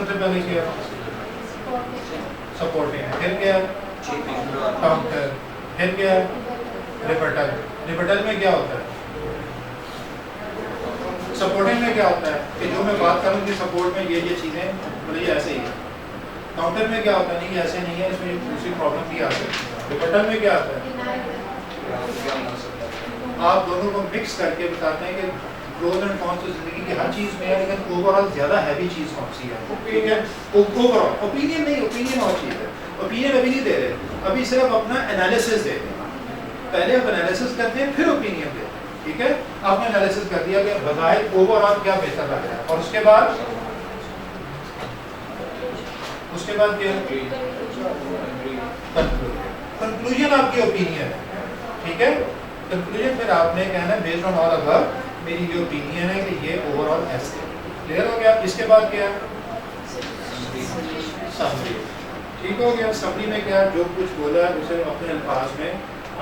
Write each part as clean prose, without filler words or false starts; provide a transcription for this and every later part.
सबसे पहले क्या सपोर्टिंग, फिर क्या काउंटर, फिर क्या रिबटल। रिबटल में क्या होता है, सपोर्टिंग में क्या होता है कि जो मैं बात करूं कि सपोर्ट में ये चीज़ें मतलब ये ऐसे ही है। काउंटर में क्या होता है, नहीं ऐसे नहीं है, इसमें दूसरी प्रॉब्लम भी आ सकती है। रिबटल में क्या आता है, आप दोनों को मिक्स करके बताते हैं कि प्रोज एंड कॉन्स तो जिंदगी की हर चीज़ में है, लेकिन ओवरऑल ज़्यादा हैवी चीज़ कौन सी है, ठीक है। ओवरऑल ओपिनियन नहीं, ओपिनियन और चीज़ है, ओपिनियन अभी नहीं दे रहे, अभी सिर्फ अपना एनालिसिस दे रहे हैं। पहले आप एनालिसिस करते हैं फिर ओपिनियन देते हैं, ठीक है। आपने एनालिसिस कर दिया कि बजाय ओवरऑल क्या बेहतर लग रहा है, और उसके बाद क्या कंक्लूजन आपकी ओपिनियन है, ठीक है। कंक्लूजन फिर आपने कहना है बेस्ड ऑन ऑल अबव मेरी जो ओपिनियन है कि ये ओवरऑल ऐसे क्लियर हो गया। इसके बाद क्या समरी, ठीक हो गया। समरी में क्या जो कुछ बोला है उसे अपने अल्फाज में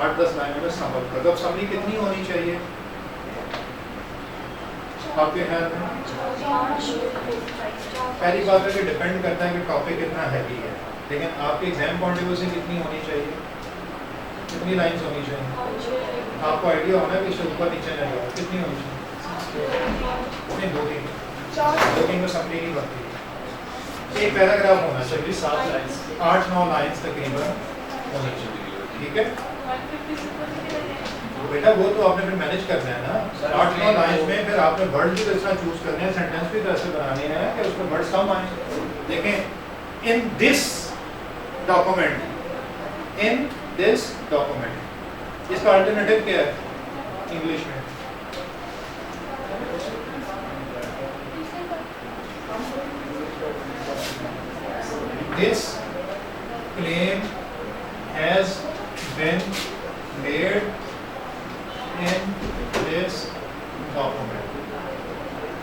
8-10 लाइनों में समझ कर दो। समरी कितनी होनी चाहिए आपके ख्याल में? पहली बात है कि डिपेंड करता है कि टॉपिक कितना हैवी है, लेकिन आपके एग्जाम पॉइंट ऑफ व्यू से कितनी होनी चाहिए, कितनी लाइंस होनी चाहिए? आपको आइडिया होना है कि इससे ऊपर नीचे जाएगा, कितनी होनी चाहिए? 2-3 में समरी नहीं बनती, एक पैराग्राफ होना चाहिए, 7 लाइंस 8-9 लाइंस तकरीबन होनी चाहिए, ठीक है। बेटा वो तो आपने फिर मैनेज करना है ना, 8-9 लाइंस में फिर आपने वर्ड भी इस तरह चूज करने हैं, सेंटेंस भी ऐसे बनाने हैं कि उसमें वर्ड्स कम आए। देखें इन दिस डॉक्यूमेंट, इसका अल्टरनेटिव क्या है इंग्लिश में? This claim has been made in this document.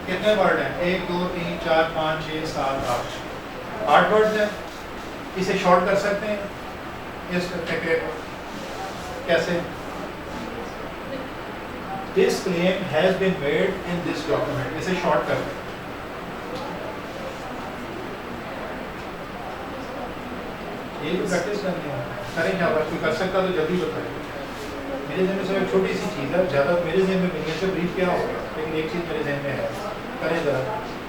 कितने वर्ड हैं? 1 2 3 4 5 6 7 8 वर्ड्स हैं। इसे शॉर्ट कर सकते हैं इस फकरे को कैसे? This claim has been made in this document, इसे शॉर्ट कर दें। ये तो प्रैक्टिस करनी है, करें क्या बात कोई कर सकता तो जल्दी बताइए। मेरे जहन में सब एक छोटी सी चीज़ है, ज़्यादा मेरे जहन में नहीं है, से ब्रीफ क्या होगा, लेकिन एक चीज़ मेरे जहन में है, करें ज़रा।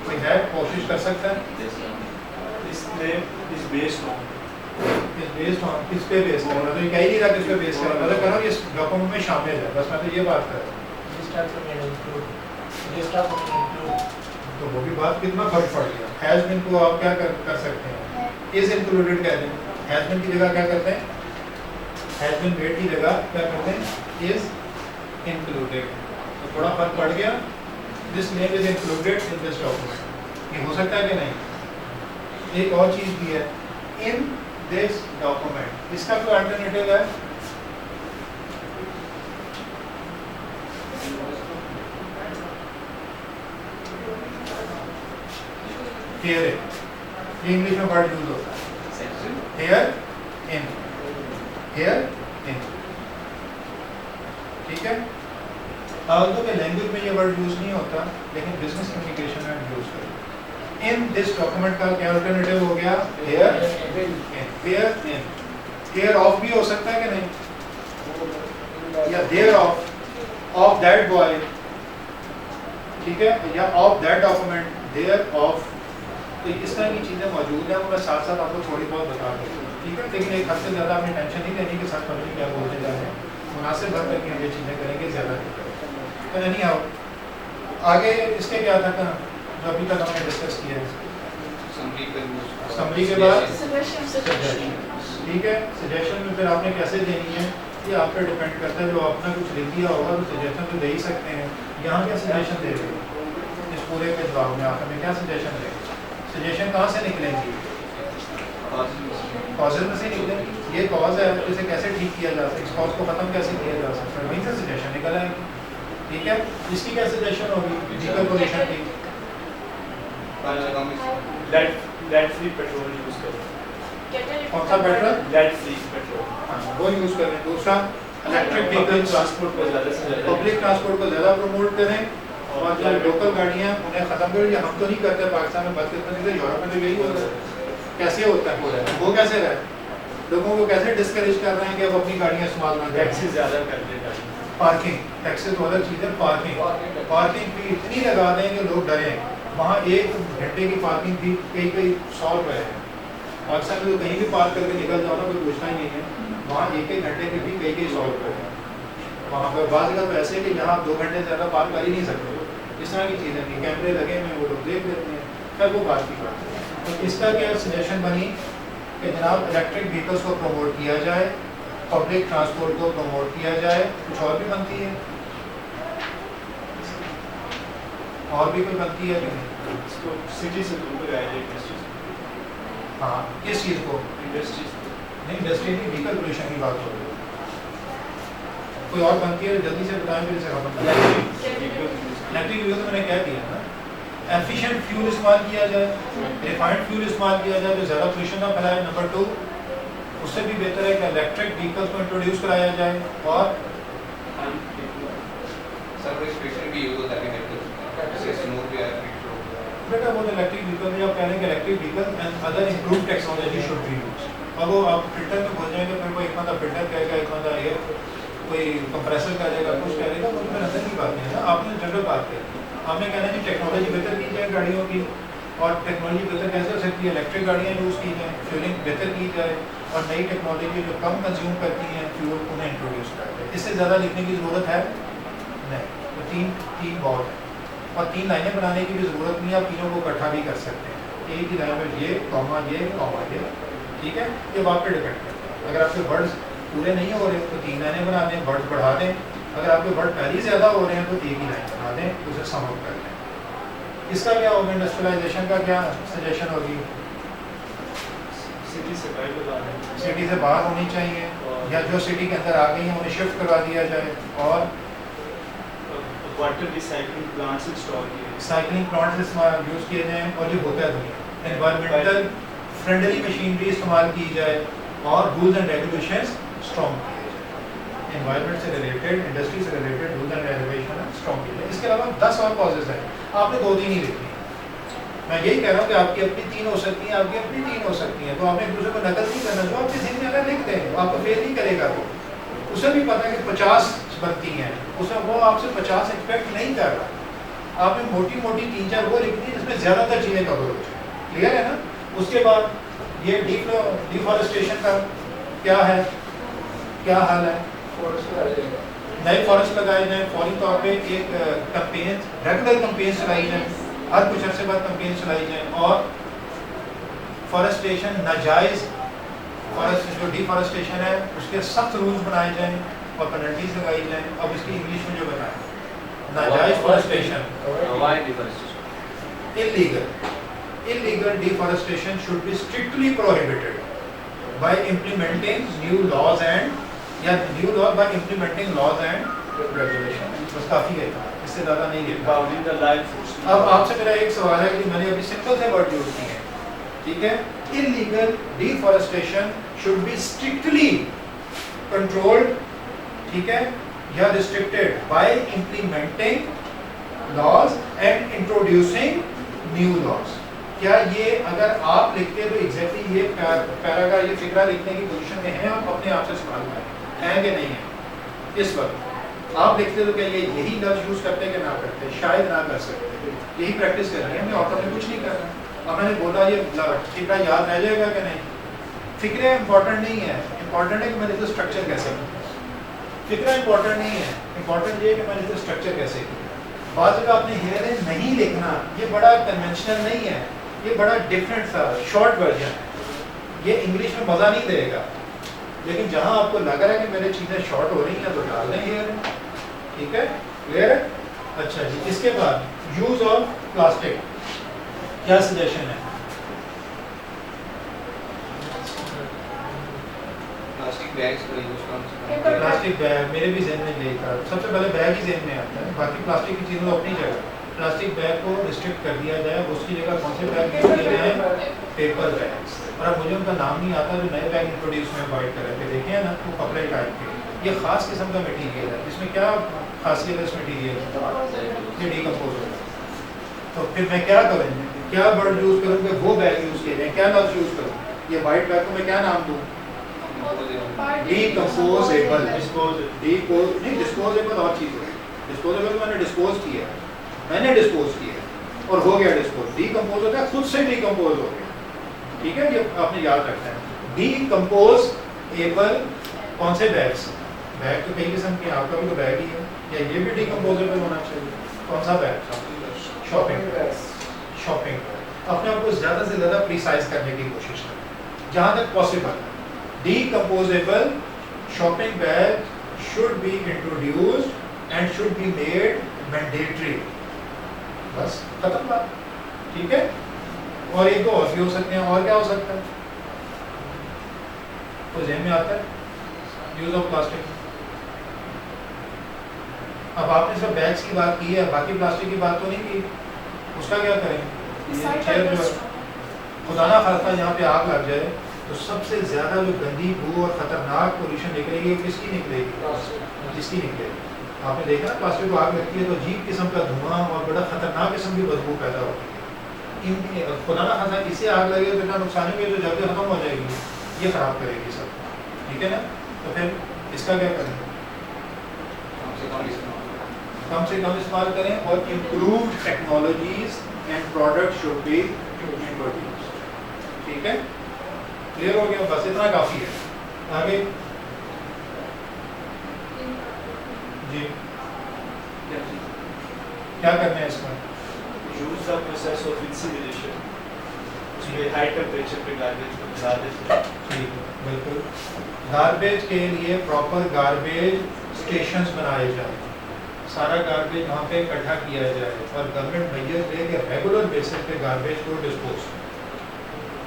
कोई है कोशिश कर सकता है? This claim is based on किस पे बेस कर रहा है? तो ये कह ही नहीं रहा किस पे बेस कर रहा है, मतलब कह रहा हूँ इस डॉक्यूमेंट में शामिल है, बस मैं तो ये बात कर रहा हूँ। तो वो भी बात कितना फर्क पड़ गया। हैज बीन को आप क्या कर सकते हैं, इज इंक्लूडेड कह दें, हैज बीन की जगह क्या करते हैं, हैज बीन मेड की जगह क्या करते हैं, इज इंक्लूडेड। तो थोड़ा फर्क पड़ गया। This name is included in this document, ये हो सकता है कि नहीं? एक और चीज़ भी है, इन दिस डॉक्यूमेंट, इसका कोई अल्टरनेटिव है? हियर इन, ये इंग्लिश में वर्ड यूज होता है, हियर इन, हियर इन, ठीक है। although के लैंग्वेज में ये वर्ड यूज नहीं होता, लेकिन बिजनेस कम्युनिकेशन में यूज करते हैं। इन दिस डॉक्यूमेंट का क्या अल्टरनेटिव हो गया, here in, here in. Here of भी हो सकता है कि नहीं, या देयर ऑफ दैट बॉय, ठीक है, या of that document, thereof. तो इस तरह की चीज़ें मौजूद हैं, वो मैं साथ साथ आपको थोड़ी बहुत बता दूँ, ठीक है। लेकिन एक हद से ज़्यादा आपने टेंशन नहीं लेनी कि सच पता क्या बोलते जा रहे हैं, मुनासिब भर करके हम ये चीज़ें करेंगे, ज़्यादा नहीं करेंगे। तो नहीं आओ आगे, इसके क्या था जो अभी तक हमने डिस्कस किया है, समरी के बाद सजेशन, ठीक है। सजेशन में फिर आपने कैसे देनी है ये आप पर डिपेंड करता है, जो आपने कुछ लिख दिया होगा तो सजेशन तो दे ही सकते हैं। यहाँ क्या सजेशन दे रहे हो इस पूरे के जवाब में, आप हमें क्या सजेशन देंगे? सजेशन कहाँ से निकलेंगी? कॉजेज में से निकलेंगी। ये कॉज है, इसे कैसे ठीक किया जा सकता है, इस कॉज को ख़त्म कैसे किया जा सकता है, वहीं से सजेशन निकल आएगी, ठीक है। इसकी क्या सजेशन होगी डिकम्पोजिशन की? लेड फ्री पेट्रोल यूज करें। कौन सा पेट्रोल? लेड फ्री पेट्रोल, हाँ वो यूज़ करें। दूसरा इलेक्ट्रिक व्हीकल ट्रांसपोर्ट को ज़्यादा से ज़्यादा, पब्लिक ट्रांसपोर्ट को ज़्यादा प्रमोट करें, और जो लोकल गाड़ियाँ उन्हें ख़त्म कर दिया। हम तो नहीं करते पाकिस्तान में बदकिस्मती से, यूरोप में तो यही होता है। कैसे होता है पूरा, वो कैसे रहे, लोगों को कैसे डिस्करेज कर रहे हैं कि अब अपनी गाड़ियाँ इस्तेमाल ना करें। टैक्सी ज़्यादा कर देगा। पार्किंग टैक्सेस तो अलग चीज़ है, पार्किंग फी इतनी लगा दें कि लोग डरें। वहाँ 1 घंटे की पार्किंग फी कई 100 रुपये है। पाकिस्तान में तो कहीं भी पार्क करके निकल जाओ ना, कोई पूछना ही नहीं है। वहाँ 1 घंटे की फी कई 100 रुपये है। वहाँ पर बाज़ जगह तो ऐसे है कि यहाँ 2 घंटे से ज़्यादा पार्क कर ही नहीं सकते। इस तरह की चीज़ें नहीं, कैमरे लगे हुए वो लोग देख लेते हैं। खैर वो बात की बात है। तो इसका क्या सजेशन बनी कि जनाब इलेक्ट्रिक व्हीकल्स को प्रमोट किया जाए, पब्लिक ट्रांसपोर्ट को प्रमोट किया जाए। कुछ और भी बनती है, और भी कोई बनती है कि नहीं? इसको सिटी से दूर लगाया जाए इंडस्ट्रीज। हाँ, किस चीज़ को? इंडस्ट्रीज नहीं, इंडस्ट्री की व्हीकल पोल्यूशन की बात हो रही है। कोई और बनती है, जल्दी से बताएं फिर इसे खत्म करें। इलेक्ट्रिक व्हीकल तो मैंने क्या किया ना, एफिशिएंट फ्यूल इस्तेमाल किया जाए, रिफाइंड फ्यूल इस्तेमाल किया जाए जो ज़्यादा पोल्यूशन ना फैलाए। नंबर 2, उससे भी बेहतर है कि इलेक्ट्रिक व्हीकल्स को इंट्रोड्यूस कराया जाए। और बेटा वो इलेक्ट्रिक व्हीकल में आप कह रहे हैं कि electric vehicle and other improve technology should be use. अब वो आप फिल्टर में घुस जाएंगे, फिर वो एक मतलब फिल्टर कहेगा, एक मतलब एयर कोई कंप्रेसर करेगा, कुछ करेगा, वो तो अंदर की बात नहीं है ना। आपने जनरल बात करी, आपने कहना है कि टेक्नोलॉजी बेहतर की जाए गाड़ियों की। और टेक्नोलॉजी बेहतर कैसे हो सकती है? इलेक्ट्रिक गाड़ियाँ यूज़ की जाएँ, फ्यूलिंग बेहतर की जाए, और नई टेक्नोलॉजी जो कम कंज्यूम करती हैं फ्यूल उन्हें इंट्रोड्यूस किया जाए। इससे ज़्यादा लिखने की ज़रूरत है नहीं। तो तीन बहुत है, और 3 लाइनें बनाने की भी ज़रूरत नहीं है। आप तीनों को इकट्ठा भी कर सकते हैं, एक ही लाइन में ये कॉमा ये, ठीक है। ये बात पर डिपेंड करता है। अगर आपके वर्ड्स पूरे नहीं हो रहे तो 3 लाइनें बना दें, वर्ड बढ़ा दें। अगर आपके वर्ड पहले ज़्यादा हो रहे हैं तो 1 ही लाइन बना दें, उसे सम अप कर दें। इसका क्या होगा? इंडस्ट्रियलाइजेशन का क्या सजेशन होगी? सिटी से बाहर लगाना है। सिटी से बाहर होनी चाहिए, या जो सिटी के अंदर आ गई हैं उन्हें शिफ्ट करवा दिया जाए। और वाटर रिसाइकलिंग प्लांट्स इंस्टॉल किए। रिसाइकलिंग प्लांट्स यूज़ किए जाएँ, और जो होता है दुनिया एनवायरमेंटल फ्रेंडली मशीनरी इस्तेमाल की जाए, और रूल्स एंड रेगुलेशंस स्ट्रॉन्ग किए जाए। एनवायरमेंट से रिलेटेड, इंडस्ट्री से related rules and regulation strong किए जाए। इसके अलावा 10 और कॉजेज हैं, आपने 2-3 ही लिखनी है। मैं यही कह रहा हूँ कि आपकी अपनी 3 हो सकती हैं, आपकी अपनी 3 हो सकती हैं। तो आपने एक दूसरे को नकल नहीं करना, जो आपके ज़हन में अगर लिख दें आपको फेल नहीं करेगा। वो उसे भी पता है कि 50 बनती हैं, उसमें वो आपसे 50 एक्सपेक्ट नहीं कर रहा। आपने मोटी 3-4 वो लिखनी है जिसमें ज़्यादातर चीज़ें कवर हो जाए। क्लियर है ना? उसके बाद ये डिफॉरेस्टेशन का क्या है, क्या हाल है? नए फॉरेस्ट लगाए जाए, फौरी तौर पे एक कैंपेन, रेगुलर कैंपेन चलाई जाए, हर कुछ अर्से बाद कैंपेन चलाई जाए। और फॉरेस्टेशन नाजायज़ फॉरेस्ट जो डिफॉरेस्टेशन है उसके सख्त रूल्स बनाए जाएँ और पेनल्टीज लगाई जाएँ। अब इसकी इंग्लिश में जो बताएं, नाजायज़ forestation, illegal deforestation should be strictly prohibited by implementing new laws by implementing laws and regulations। बस काफ़ी है, इससे ज़्यादा नहीं है। अब आपसे मेरा एक सवाल है कि मैंने अभी सिंपल से वर्ड यूज़ किए हैं, ठीक है। illegal deforestation should be strictly controlled, ठीक है, या restricted by implementing laws and introducing new laws। क्या ये अगर आप लिखते हैं तो एग्जैक्टली ये पैराग्राफ, ये फिक्रा लिखने की पोजीशन में है? आप अपने आप से सवाल करें, है कि नहीं है? इस वक्त आप लिखते तो क्या ये यही लफ्ज़ यूज़ करते कि ना करते? शायद ना कर सकते, यही प्रैक्टिस कर रहे हैं। हमने और कुछ नहीं करना। अब मैंने बोला ये फिक्रा याद रह जाएगा कि नहीं? फिक्रे इंपॉर्टेंट नहीं है, इंपॉर्टेंट है कि मैंने तो स्ट्रक्चर कैसे किया। फिक्रा इंपॉर्टेंट नहीं है, इंपॉर्टेंट ये है कि मैंने तो स्ट्रक्चर कैसे किया। बाद जगह आपने हेयर नहीं लिखना, ये बड़ा कन्वेंशनल नहीं है, ये बड़ा डिफरेंट सा शॉर्ट वर्जन है। ये इंग्लिश में मज़ा नहीं देगा, लेकिन जहाँ आपको लग रहा है कि मेरी चीज़ें शॉर्ट हो रही हैं तो डाल दें हेयर, ठीक है। क्लियर है? अच्छा जी, इसके बाद यूज़ ऑफ प्लास्टिक, क्या सजेशन है? प्लास्टिक बैग मेरे भी जहन में यही था, सबसे पहले बैग ही जहन में आता है, बाकी प्लास्टिक की चीज़ों अपनी जगह। प्लास्टिक बैग को रिस्ट्रिक्ट कर दिया जाए, उसकी जगह कौन से बैग यूज किए जाए? Paper bags. और अब मुझे उनका नाम नहीं आता जो नए बैग इंट्रोड्यूस में अवॉइड कर रहे थे, देखे हैं ना, वो कपड़े टाइप के, ये ख़ास किस्म का मटीरियल है, इसमें क्या खासियत है इस मटीरियल की? ये डीकम्पोज होता है। तो फिर मैं क्या करूँ, क्या वर्ड यूज़ करूँ कि वो बैग यूज़ किए जाए, क्या लफ्ज़ यूज़ करूँ? ये वाइट बैग को मैं क्या नाम दूँ? डीकम्पोजेबल। डिस्पोजेबल और चीज़ है। डिस्पोजेबल मैंने डिस्पोज किया है, मैंने डिस्पोज किया है और हो गया डिस्पोज। डीकम्पोज होता है खुद से डीकम्पोज हो गया, ठीक है, ये आपने याद रखना है। डीकम्पोजेबल कौन से बैग्स? बैग तो कई किस्म के, आपका भी तो बैग ही है, या ये भी डीकम्पोजेबल होना चाहिए? कौन सा bag? Shopping bag. Shopping bag. अपने आप को ज़्यादा से ज़्यादा प्रिसाइज करने की कोशिश करें जहाँ तक पॉसिबल है। डीकम्पोजेबल shopping bag should be introduced and should be made mandatory. बस खत्म बात, ठीक है। और एक दो और भी हो सकते हैं, और क्या हो सकता है? तो ज़हन में आता है यूज ऑफ प्लास्टिक। अब आपने सब बैग्स की बात की है, बाकी प्लास्टिक की बात तो नहीं की, उसका क्या करें? ये चेयर जो है, खुदा ना खास्ता यहाँ पे आग लग जाए तो सबसे ज्यादा जो गंदी बू और खतरनाक पोल्यूशन निकलेगी किसकी निकलेगी? जिसकी निकलेगी। आपने देखा ना प्लास्टिक को आग लगती है तो अजीब किस्म का धुआं और बड़ा खतरनाक किस्म की बदबू पैदा होती है। इन खुदा ना खास्ता इससे आग लगेगा तो इतना नुकसान है जो जल्दी खत्म हो जाएगी, ये खराब करेगी सब, ठीक है ना। तो फिर इसका क्या करें? कम से कम इस्तेमाल करें और improved technologies and product should be introduced, ठीक है। क्लियर हो गया? बस इतना काफी है। आगे जी क्या करना है इसमें? यूज द प्रोसेस ऑफ इन्सिनरेशन, उसमें हाई टेम्परेचर पे गार्बेज को जला देते हैं। ठीक है, बिल्कुल। गार्बेज के लिए प्रॉपर गार्बेज स्टेशंस बनाए जाए, सारा गार्बेज वहाँ पे इकट्ठा किया जाए और गवर्नमेंट मेजर ले कि रेगुलर बेसिस पे गार्बेज को डिस्पोज,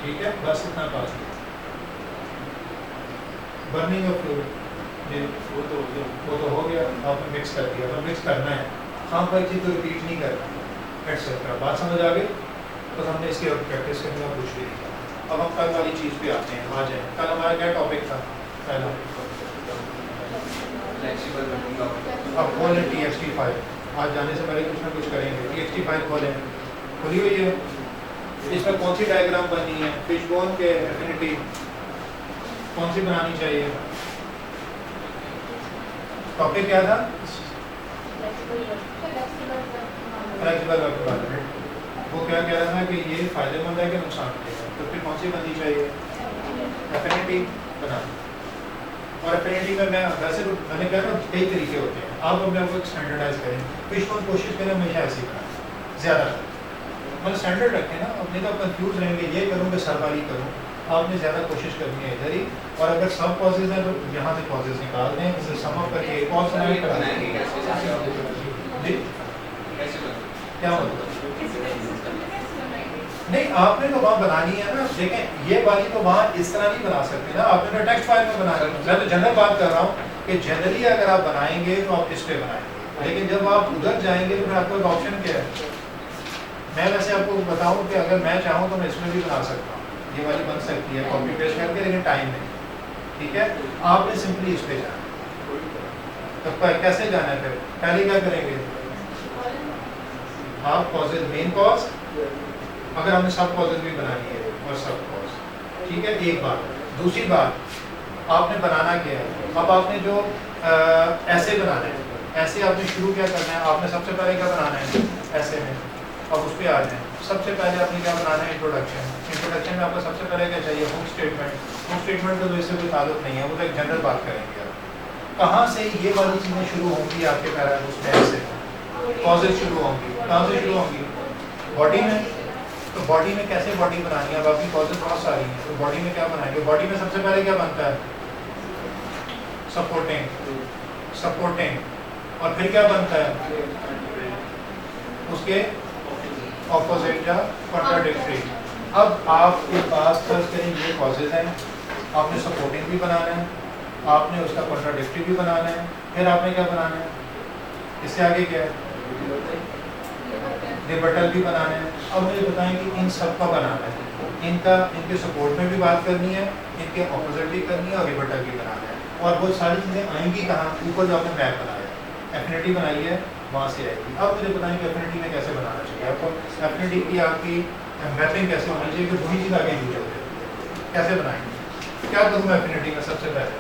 ठीक है। बस इतना काफी। बर्निंग ऑफ फ्लूइड, वो तो हो गया, आपने मिक्स कर दिया, तो मिक्स करना है, खाम खाई चीज़ तो रिपीट नहीं करना, एटसेट्रा। बात समझ आ गई? तो हमने इसकी और प्रैक्टिस करने का कुछ भी नहीं किया। अब हम कल वाली चीज़ पे आते हैं, आ जाए। कल हमारा क्या टॉपिक था? पहला अब खोलें TXT5। आज जाने से पहले कुछ ना कुछ करेंगे। TXT5 खोलें, खुली हुई है। इसमें कौन सी डायग्राम बननी है? फिशबोन के एफिनिटी कौन सी बनानी चाहिए? टॉपिक क्या था? Flexible work environment. वो क्या कह रहा था कि ये फायदेमंद है कि नुकसान देगा, तो फिर कौन सी बननी चाहिए? एफिनिटी बनानी। और एफिनिटी में मैं वैसे तो मैंने कहा ना कई तरीके होते हैं, आप अपने आपको स्टैंडर्डाइज करें। फिशबोन कोशिश करें हमेशा ऐसी बनाएं ज़्यादा, मतलब स्टैंडर्ड रखें ना, अपने तो कंफ्यूज रहेंगे, ये करूँ कि सर वाली करूँ। आपने ज़्यादा कोशिश करनी है इधर ही, और अगर सब कॉजेज हैं तो यहाँ से कॉजेज निकाल दें, इसे सम अप करके एक और सुनाई करा दें। जी क्या मतलब? नहीं, आपने तो वहाँ बनानी है ना। देखें ये वाली तो वहाँ इस तरह नहीं बना सकते ना, आपने तो टेक्स्ट फाइल में बनानी है। मैं तो जनरल बात कर रहा हूँ कि जनरली अगर आप बनाएंगे तो आप इस पे बनाएंगे, लेकिन जब आप उधर जाएंगे तो फिर आपका ऑप्शन क्या है? मैं वैसे आपको बताऊँ कि अगर मैं चाहूँ तो मैं इसमें भी बना सकता हूँ, ये वाली बन सकती है कॉपी पेस्ट करके, लेकिन टाइम नहीं, ठीक है। आपने सिंपली इस पे जाना। तो कैसे जाना है? फिर पहले क्या करेंगे? आप कॉजेज, मेन कॉज, अगर हमने सब कॉजेज भी बनानी है और सब कॉज, ठीक है, एक बात। दूसरी बात, आपने बनाना क्या है? अब आपने जो ऐसे बनाना है, ऐसे आपने शुरू क्या करना है? आपने सबसे पहले क्या बनाना है? ऐसे में अब उस पर आ जाए। सबसे पहले आपने क्या बनाना है? इंट्रोडक्शन। इंट्रोडक्शन में आपको सबसे पहले क्या चाहिए? Hook statement. हुक स्टेटमेंट का तो इससे कोई ताल्लुक नहीं है, वो तो एक जनरल बात करेंगे। कहाँ से ये वाली चीज़ें शुरू होंगी आपके पैराग्राफ में? ऐसे कॉजेज शुरू होंगी। कहाँ से शुरू होंगी? बॉडी में। तो बॉडी में कैसे बॉडी बनानी है? अब आपकी कॉजेज बहुत सारी हैं, तो बॉडी में क्या बनाएंगे? बॉडी में सबसे पहले क्या बनता है? सपोर्टिंग। सपोर्टिंग, और फिर क्या बनता है? उसके ऑपोजिट या कॉन्ट्राडिक्टरी। अब आपके पास फर्स्ट करें ये कॉजेज हैं, आपने सपोर्टिंग भी बनाना है, आपने उसका कॉन्ट्राडिक्टरी भी बनाना है, फिर आपने क्या बनाना है? इससे आगे क्या है? रिबटल भी बनाना है। अब मुझे बताएं कि इन सब का बनाना है, इनका, इनके सपोर्ट में भी बात करनी है, इनके ऑपोजिट भी करनी है और रिबटल भी बनाना है। और वो सारी चीज़ें आएंगी कहाँ, ऊपर जो आपने मैप बनाया एफिनिटी बनाई है वहाँ से आएगी। अब मुझे बताएं कि एफिनिटी में कैसे बनाना चाहिए आपको, एफिनिटी की आपकी मैपिंग कैसे होनी चाहिए कि वही चीज़ आगे यूज हो जाए, कैसे बनाएंगे, क्या करूँ मैं एफिनिटी में सबसे पहले।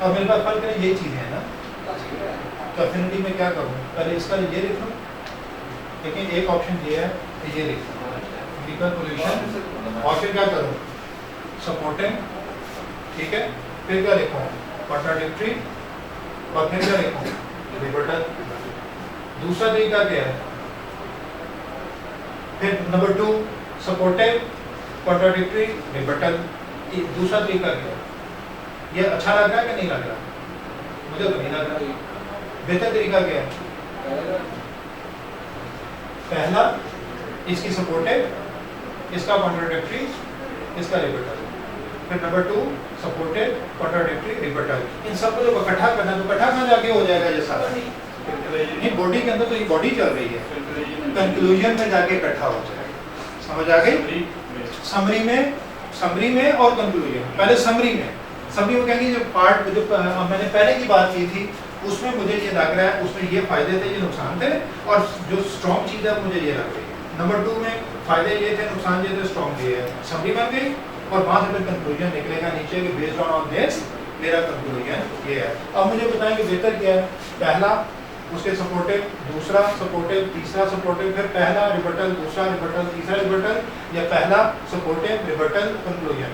अब मेरे पास फल करें यही चीज़ें हैं ना, तो एफिनिटी में क्या करूँ, पहले इसका ये लिख लूँ, लेकिन एक ऑप्शन ये है कि ये लिख लूँ रिकॉन्वोल्यूशन, और फिर क्या करूँ सपोर्टिंग, ठीक है, फिर क्या लिखूँ कॉन्ट्राडिक्टरी, और फिर क्या लिखूँ रिबटल। दूसरा तरीका क्या है, फिर नंबर 2 सपोर्टिव कॉन्ट्राडिक्टरी रिबटल, दूसरा तरीका क्या है, ये अच्छा लग रहा है कि नहीं लग रहा, मुझे तो नहीं लग रहा। बेहतर तरीका क्या है, पहला इसकी सपोर्टिव, इसका कॉन्ट्राडिक्टरी, इसका रिबटल, फिर नंबर 2 सपोर्टिव कॉन्ट्राडिक्टरी रिबटल। इन सबको जब इकट्ठा करना तो इकट्ठा कहाँ जाके हो जाएगा ये सारा, नहीं बॉडी के अंदर तो ये बॉडी चल रही है, कंक्लूजन में जाके इकट्ठा हो जाएगा, समझ आ गई। समरी में और कंक्लूजन, पहले समरी में कहेंगे जो पार्ट जो मैंने पहले की बात की थी उसमें मुझे ये लग रहा है उसमें ये फायदे थे ये नुकसान थे, और जो स्ट्रॉन्ग चीज़ है मुझे ये लग रही है। नंबर 2 में फायदे ये थे नुकसान ये थे, स्ट्रॉन्ग ये है, समरी बन गई, और वहाँ से फिर कंक्लूजन निकलेगा नीचे कि बेस्ड ऑन दिस मेरा कंक्लूजन ये है। अब मुझे बताएं कि बेहतर क्या है, पहला उसके सपोर्टिव, दूसरा सपोर्टिव, तीसरा सपोर्टिव, फिर पहला रिबटल, दूसरा रिबटल, तीसरा रिबटल, या पहला सपोर्टिव रिबटल कंक्लूजन।